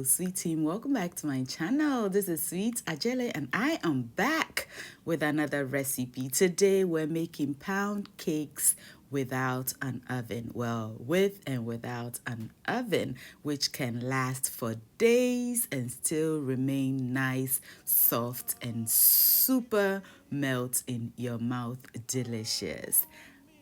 sweet team, welcome back to my channel. This is Sweet Ajele and I am back with another recipe. Today we're making pound cakes without an oven. Well, with and without an oven, which can last for days and still remain nice, soft, and super melt in your mouth delicious.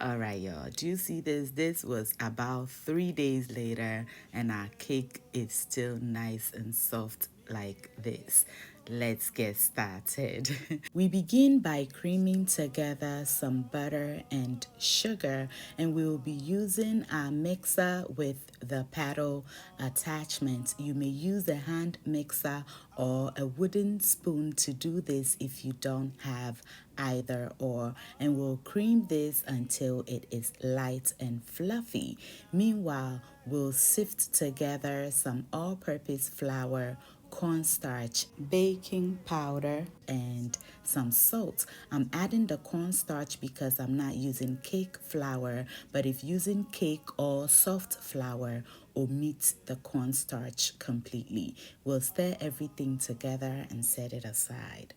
All right, y'all, do you see this? This was about 3 days later and our cake is still nice and soft like this. Let's get started. We begin by creaming together some butter and sugar, and we will be using our mixer with the paddle attachment. You may use a hand mixer or a wooden spoon to do this if you don't have either or, and we'll cream this until it is light and fluffy. Meanwhile, we'll sift together some all-purpose flour, cornstarch, baking powder, and some salt. I'm adding the cornstarch because I'm not using cake flour, but if using cake or soft flour, omit the cornstarch completely. We'll stir everything together and set it aside.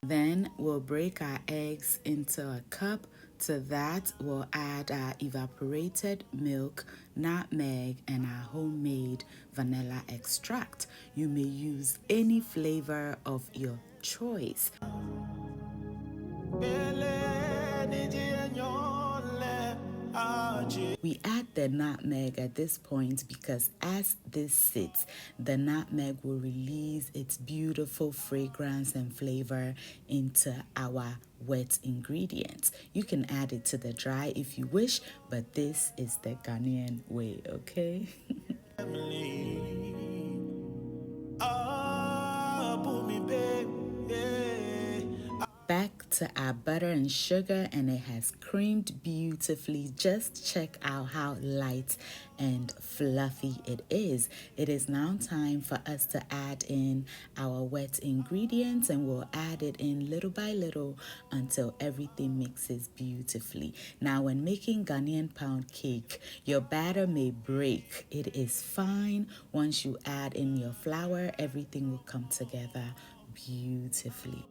Then we'll break our eggs into a cup. To that, we'll add our evaporated milk, nutmeg, and our homemade vanilla extract. You may use any flavor of your choice. We add the nutmeg at this point because as this sits, the nutmeg will release its beautiful fragrance and flavor into our wet ingredients. You can add it to the dry if you wish, but this is the Ghanaian way, okay? Back to our butter and sugar, and it has creamed beautifully. Just check out how light and fluffy it is. It is now time for us to add in our wet ingredients, and we'll add it in little by little until everything mixes beautifully. Now, when making Ghanaian pound cake, your batter may break. It is fine. Once you add in your flour, everything will come together beautifully.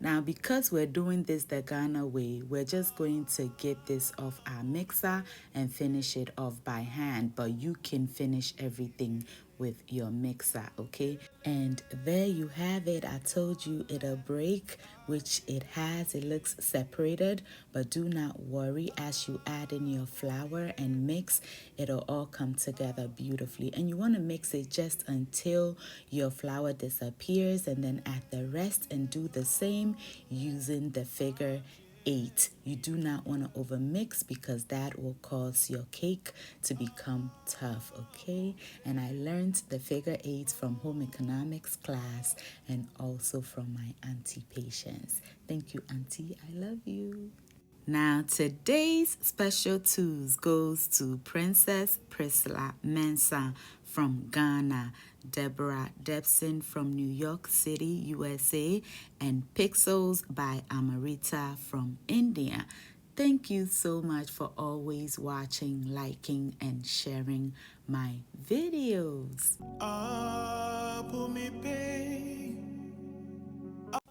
Now, because we're doing this the Ghana way, we're just going to get this off our mixer and finish it off by hand, but you can finish everything with your mixer, okay? And there you have it. I told you it'll break, which it has. It looks separated, but do not worry. As you add in your flour and mix, it'll all come together beautifully. And you want to mix it just until your flour disappears, and then add the rest and do the same using the figure 8. You do not want to overmix because that will cause your cake to become tough, okay? And I learned the figure 8 from home economics class and also from my auntie Patience. Thank you, auntie. I love you. Now, today's special twos goes to Princess Priscilla Mensah from Ghana, Deborah Debson from New York City, USA, and Pixels by Amrita from India. Thank you so much for always watching, liking, and sharing my videos.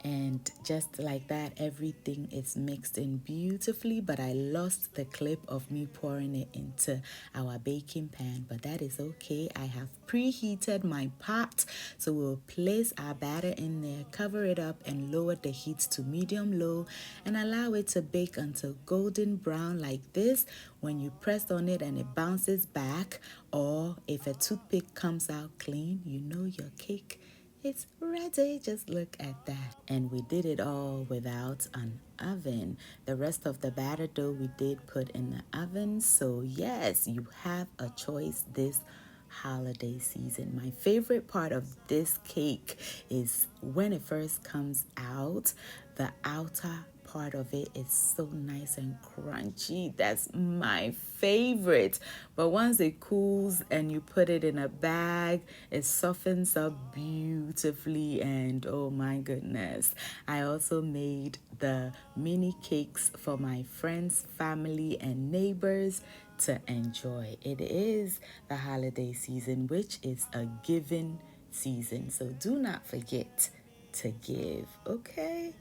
And just like that, everything is mixed in beautifully, but I lost the clip of me pouring it into our baking pan, but that is okay. I have preheated my pot, so we'll place our batter in there, cover it up, and lower the heat to medium-low, and allow it to bake until golden brown like this. When you press on it and it bounces back, or if a toothpick comes out clean, you know your cake it's ready. Just look at that. And we did it all without an oven. The rest of the batter dough we did put in the oven. So yes, you have a choice this holiday season. My favorite part of this cake is when it first comes out, the outer part of it is so nice and crunchy. That's my favorite. But once it cools and you put it in a bag, it softens up beautifully, and oh my goodness. I also made the mini cakes for my friends, family, and neighbors to enjoy. It is the holiday season, which is a giving season. So do not forget to give, okay?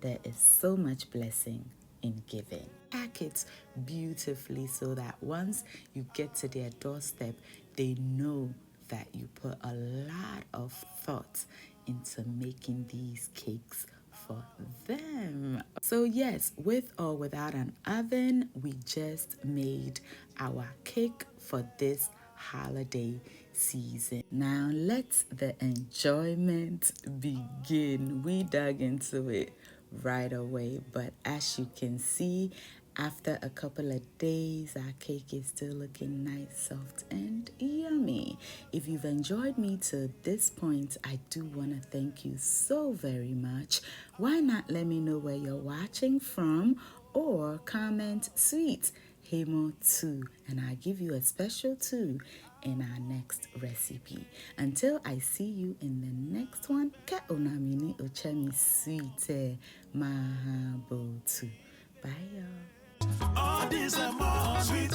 There is so much blessing in giving. Pack it beautifully so that once you get to their doorstep, they know that you put a lot of thought into making these cakes for them. So yes, with or without an oven, we just made our cake for this holiday season. Now let the enjoyment begin. We dug into it right away, but as you can see, after a couple of days, our cake is still looking nice, soft, and yummy. If you've enjoyed me to this point, I do want to thank you so very much. Why not let me know where you're watching from, or comment sweet Hemo 2, and I'll give you a special 2 in our next recipe. Until I see you in the next one, ka onamini ochemi sweet mahabo 2. Bye y'all. All this and more, sweet